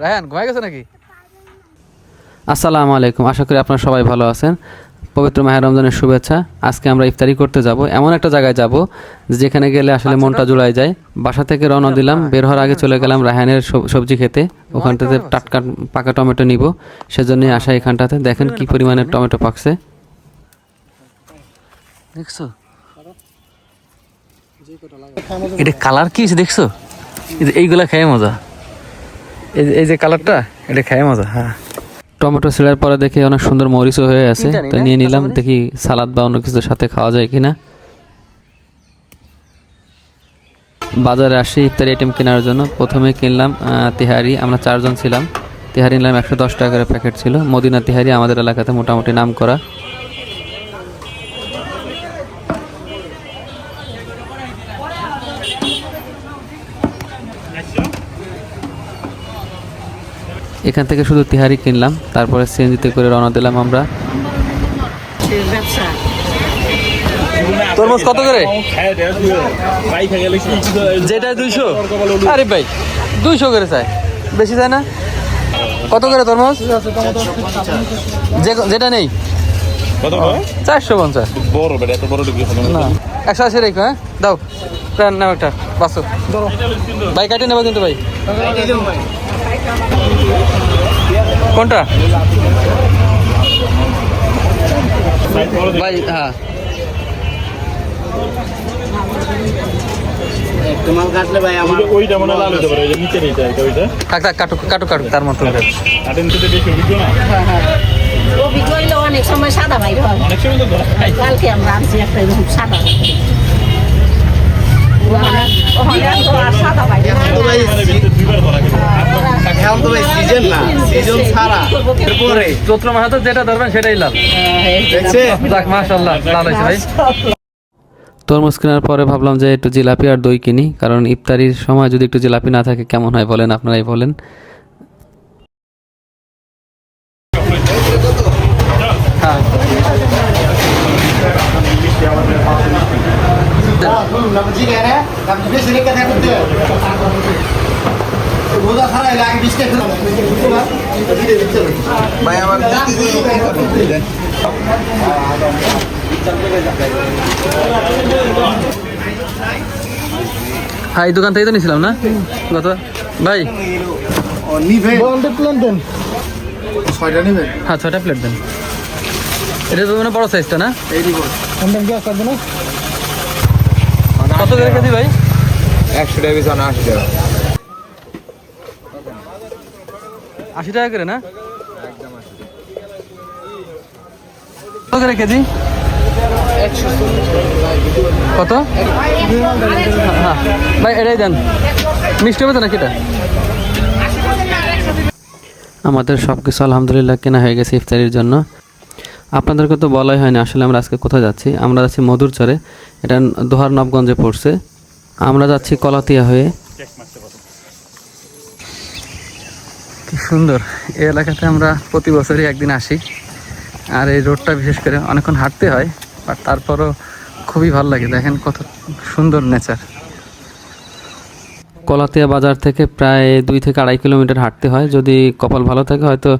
রায়হান ঘুমাই গেছে নাকি? আসসালামু আলাইকুম, আশা করি আপনারা সবাই ভালো আছেন। পবিত্র মাহে রমজানের শুভেচ্ছা। আজকে আমরা ইফতারি করতে যাব, এমন একটা জায়গায় যাব যেখানে গেলে আসলে মনটা জুড়ায় যায়। বাসা থেকে রওনা দিলাম, বের হওয়ার আগে চলে গেলাম রায়হানের সবজি খেতে। ওখানটাতে টাটকা পাকা টমেটো নিব, সেজন্যই আসা এখানটাতে। দেখেন কি পরিমাণে টমেটো পাকছে, দেখছো? এটা কালার কি দেখছো? এইগুলা খেয়ে মজা, এই যে কালারটা, এটা খেয়ে মজা। হ্যাঁ, টমেটো ছিঁড়ার পরে দেখি অনেক সুন্দর মরিচও হয়ে আছে, তো নিয়ে নিলাম। দেখি সালাদ বা অন্য কিছুর সাথে খাওয়া যায় কিনা। বাজারে আসি ইফতারি আইটেম কেনার জন্য। প্রথমে কিনলাম তিহারি। আমরা 4 জন ছিলাম। তিহারি নিলাম, 110 টাকা করে প্যাকেট ছিল। মদিনা তিহারি আমাদের এলাকাতে মোটামুটি নাম করা। এখান থেকে শুধু তিহারি কিনলাম, তারপরে সিএনজিতে করে রওনা দিলাম আমরা। তরমুজ কত করে? যেটা 200। আরে ভাই 200 করে চাই, বেশি চাই না? কত করে তরমুজ? যেটা নেই 450। না 180 রেখো। হ্যাঁ দাও, প্রাণ নাও একটা বাসো ভাই, কাটিয়ে নেবো কিন্তু ভাই। কোনটা ভাই? হ্যাঁ তোমার কাটলে ভাই আমার ওইটা মনে লাল হতে পারে, ওই যে নিচে এইটা ওইটা কাটুক তার মতো করে কাটেন তো দেখি ভিডিও না। ও বিজয়লো অনেক সময় সাদা বাইর হয়, অনেক সময় তো কালকে আমরা আনছি একটা এরকম সাদা। সাদা বাইর দুইবার ধরা গেছে। এখন তো ভাই সিজন না, সিজন ছাড়া এরপরে চৈত্র মাসে তো যেটা ধরবেন সেটাই লাল। দেখছেন? যাক মাশাআল্লাহ, লাল হয়েছে ভাই। তরমুজ কেনার পরে ভাবলাম যে একটু জিলাপি আর দই কিনি, কারণ ইফতারির সময় যদি একটু জিলাপি না থাকে কেমন হয় বলেন, আপনারাই বলেন। হ্যাঁ ভাই আমার হ্যাঁ, এই দোকান থেকে তো নিয়েছিলাম না কত ভাই? নিবেন 6টা নিবেন। হ্যাঁ 6টা প্লেট দেন। এটা তো মানে বড় সাইজটা না? কত করে কেজি ভাই? 100 টাকা পিস, 80 টাকা। 80 টাকা করে না? কত করে কেজি? কত? হ্যাঁ ভাই এটাই দেন। মিষ্টি হবে তো নাকি এটা? আমাদের সব কিছু আলহামদুলিল্লাহ কেনা হয়ে গেছে ইফতারির জন্য। আপনাদেরকে তো বলাই হয়নি আসলে আমরা আজকে কোথায় যাচ্ছি। আমরা যাচ্ছি মধুরচরে, এটা দোহার নবগঞ্জে পড়ছে। আমরা যাচ্ছি কলাতিয়া হয়ে। কি সুন্দর এই এলাকাতে, আমরা প্রতি বছরই একদিন আসি। আর এই রোডটা বিশেষ করে অনেকক্ষণ হাঁটতে হয়, বাট তারপরও খুবই ভালো লাগে। দেখেন কত সুন্দর নেচার। কলাতিয়া বাজার থেকে প্রায় 2 থেকে 2.5 কিলোমিটার হাঁটতে হয়। যদি কপাল ভালো থাকে হয়তো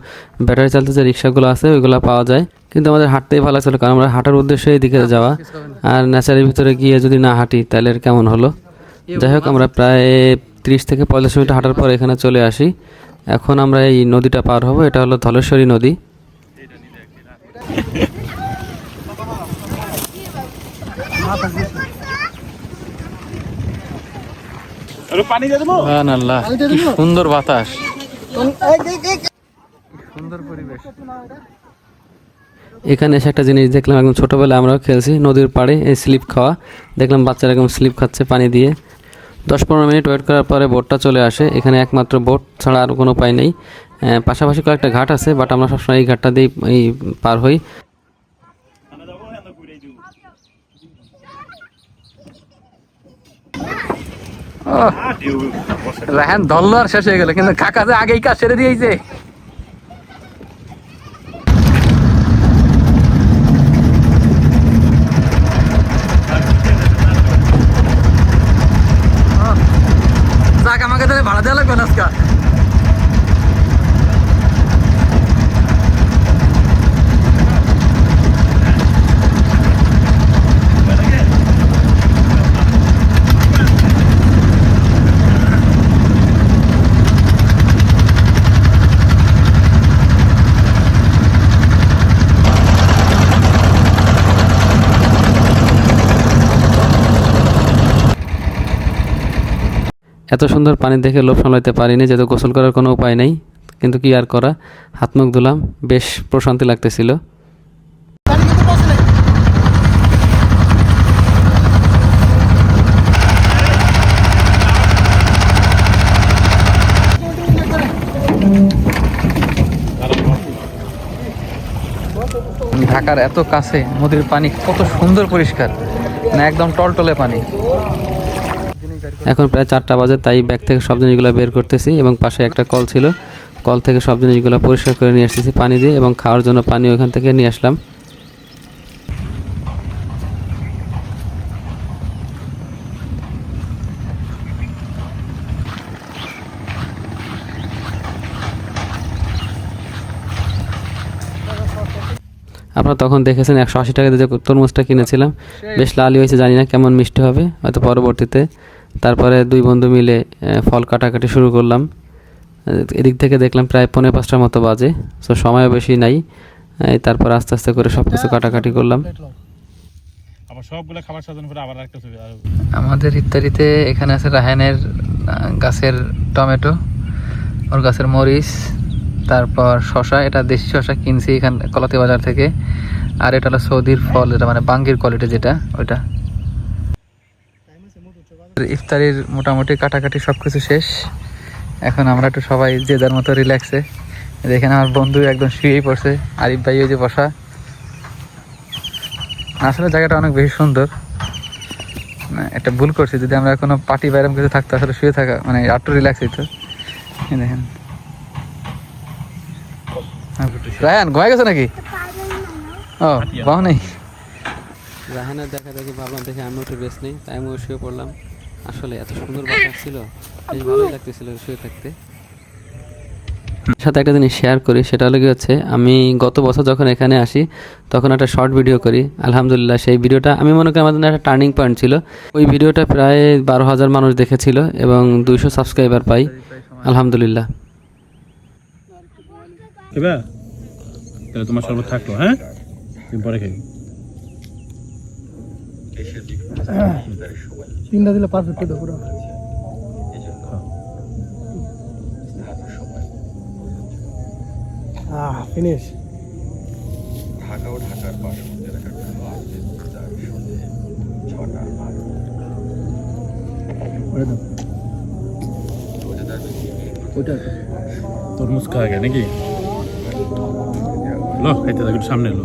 ব্যাটারি চালিত যে রিক্সাগুলো আছে ওইগুলো পাওয়া যায়, কিন্তু আমাদের হাঁটতেই ভালো ছিল, কারণ আমরা হাঁটার উদ্দেশ্যে এদিকে যাওয়া। আর নেচারের ভিতরে গিয়ে যদি না হাঁটি তাহলে কেমন হলো। যাই হোক, আমরা প্রায় 30 থেকে 45 মিনিট হাঁটার পর এখানে চলে আসি। এখন আমরা এই নদীটা পার হব, এটা হলো ধলেশ্বরী নদী। পানি দিয়ে দেবো। সুবহানাল্লাহ, কি সুন্দর বাতাস, সুন্দর পরিবেশ। এখানে এসে একটা জিনিস দেখলাম, একদম ছোটোবেলায় আমরাও খেলছি নদীর পাড়ে, এই স্লিপ খাওয়া। দেখলাম বাচ্চারা একদম স্লিপ খাচ্ছে পানি দিয়ে। 10-15 মিনিট ওয়েট করার পরে বোটটা চলে আসে। এখানে একমাত্র বোট ছাড়া আর কোনো উপায় নেই। পাশাপাশি কয়েকটা ঘাট আছে, বাট আমরা সবসময় এই ঘাটটা দিয়েই এই পার হই। রায়হান ধরলো আর শেষ হয়ে গেল, কিন্তু কাকা যে আগেই কাজ ছেড়ে দিয়েছে। যাক, আমাকে তাহলে এত সুন্দর পানি দেখে লোভ সামলাইতে পারিনি, যেহেতু গোসল করার কোনো উপায় নেই, কিন্তু কি আর করা, হাত মুখ ধুলাম, বেশ প্রশান্তি লাগতেছিল। ঢাকার এত কাছে নদীর পানি কত সুন্দর পরিষ্কার, না একদম টলটলে পানি। এখন প্রায় 4টা বাজে, তাই ব্যাগ থেকে সব জিনিসগুলো বের করতেছি এবং পাশে একটা কল ছিল, কল থেকে সব জিনিসগুলো পরিষ্কার করে নিয়ে আসতেছি পানি দিয়ে, এবং খাওয়ার জন্য পানি ওখান থেকে নিয়ে আসলাম। আপনারা তখন দেখেছেন 180 টাকা দিয়ে যে তরমুজটা কিনেছিলাম, বেশ লালি হয়েছে, জানি না কেমন মিষ্টি হবে, হয়তো পরবর্তীতে। তারপরে 2 বন্ধু মিলে ফল কাটাকাটি শুরু করলাম। এদিক থেকে দেখলাম প্রায় 4:45টার মতো বাজে, তো সময় বেশি নাই। তারপর আস্তে আস্তে করে সব কিছু কাটাকাটি করলাম। আবার সবগুলো খাবার সাজানোর পরে আবার একটা ছবি। আমাদের ইফতারিতে এখানে আছে রাহানের গাছের টমেটো, ওর গাছের মরিচ, তারপর শশা, এটা দেশি শশা কিনছি এখান কলাতি বাজার থেকে, আর এটা হলো সৌদির ফল, এটা মানে বাঙ্গির কোয়ালিটি যেটা ওইটা। ইফতারির মোটামুটি কাটাকাটি সব কিছু শেষ, এখন আমরা একটু সবাই যে যার মতো রিল্যাক্সে। এখানে আমার বন্ধু একদম শুয়েই পড়ছে, আরিফ ভাই ওই যে বসা। আসলে জায়গাটা অনেক বেশি সুন্দর, একটা ভুল করছি, যদি আমরা কোনো পার্টি বাইরাম কিছু থাকতো আসলে শুয়ে থাকা মানে একটু রিল্যাক্স হইতো। দেখেন রায়ান ঘুমাই গেছে নাকি? ও বাহ নেই, রাহানের দেখা দেখি ভাবলাম দেখে আমি একটু রেস্ট নেই, তাই আমি শুয়ে পড়লাম। আসলে এত সুন্দর বাতাস ছিল, বেশ ভালোই লাগতেছিল শুয়ে থাকতে। সাথে একটা জিনিস শেয়ার করি, সেটা হলো কি হচ্ছে, আমি গত বছর যখন এখানে আসি তখন একটা শর্ট ভিডিও করি, আলহামদুলিল্লাহ সেই ভিডিওটা আমি মনে করি আমাদের একটা টার্নিং পয়েন্ট ছিল। ওই ভিডিওটা প্রায় 12,000 মানুষ দেখেছিল এবং 200 সাবস্ক্রাইবার পাই, আলহামদুলিল্লাহ। এবার তাহলে তোমার শরবত থাকলো, হ্যাঁ তুমি পরে খাই। 3টা দিলে পারফেক্ট হতো পুরো। ফিনিশ। ঢাকা ও ঢাকার পার্শ্ববর্তী এলাকার সন্ধ্যে 6টা। তরমুজ খাওয়া গে নাকি? লো খাইতে থাকি, একটু সামনে লো।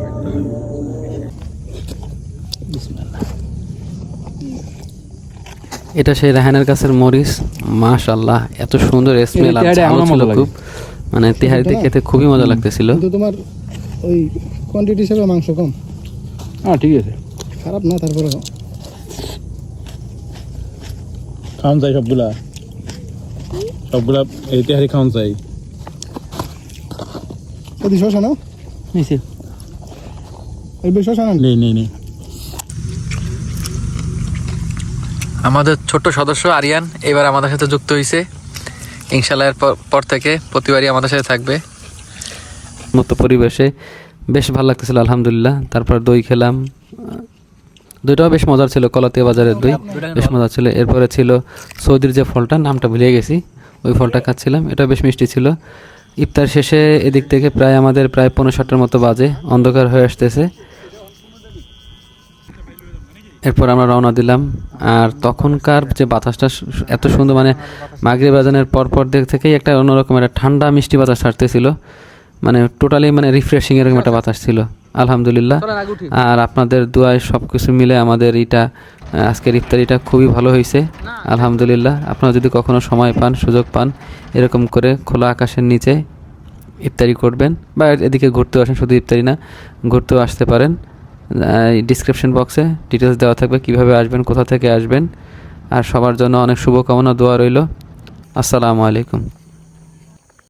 এটা সেই রাহানের গাছের মরিচ, মাশাআল্লাহ এত সুন্দর স্মেল আর ঝালও ছিল খুব, মানে তেহারিতে খেতে খুবই মজা লাগতেছিল। কিন্তু তোমার ওই কোয়ান্টিটি হিসেবে মাংস কম। হ্যাঁ ঠিক আছে, খারাপ না, তারপরে খাওয়ান চাই সবগুলা, সবগুলা এই তেহারি খাওয়ান চাই। যদি শশা নাও, নিছি এই বেশ শশা নাও। নেই আমাদের ছোট্ট সদস্য আরিয়ান এবার আমাদের সাথে যুক্ত হয়েছে, ইনশাল্লাহ এর পর থেকে প্রতিবারই আমাদের সাথে থাকবে। মতো পরিবেশে বেশ ভালো লাগতেছিল আলহামদুলিল্লাহ। তারপর দই খেলাম, দইটাও বেশ মজার ছিল, কলাতিয়া বাজারের দই বেশ মজার ছিল। এরপরে ছিল সৌদির যে ফলটা, নামটা ভুলে গেছি, ওই ফলটা খাচ্ছিলাম, এটা বেশ মিষ্টি ছিল। ইফতার শেষে এদিক থেকে আমাদের প্রায় 5:30টার মতো বাজে, অন্ধকার হয়ে আসতেছে। এরপর আমরা রওনা দিলাম, আর তখনকার যে বাতাসটা এত সুন্দর, মানে মাগরিব আজানের পরপর দিক থেকেই একটা অন্যরকম একটা ঠান্ডা মিষ্টি বাতাস ছাড়তেছিল, মানে টোটালি মানে রিফ্রেশিং এরকম একটা বাতাস ছিল, আলহামদুলিল্লাহ। আর আপনাদের দোয়ায় সব কিছু মিলে আমাদের আজকের ইফতারিটা খুবই ভালো হয়েছে, আলহামদুলিল্লাহ। আপনারা যদি কখনো সময় পান, সুযোগ পান, এরকম করে খোলা আকাশের নিচে ইফতারি করবেন, বা এদিকে ঘুরতেও আসেন, শুধু ইফতারি না ঘুরতেও আসতে পারেন। ডিসক্রিপশন বক্সে ডিটেলস দেওয়া থাকবে কিভাবে আসবেন, কোথা থেকে আসবেন। আর সবার জন্য অনেক শুভকামনা, দোয়া রইল। আসসালামু আলাইকুম।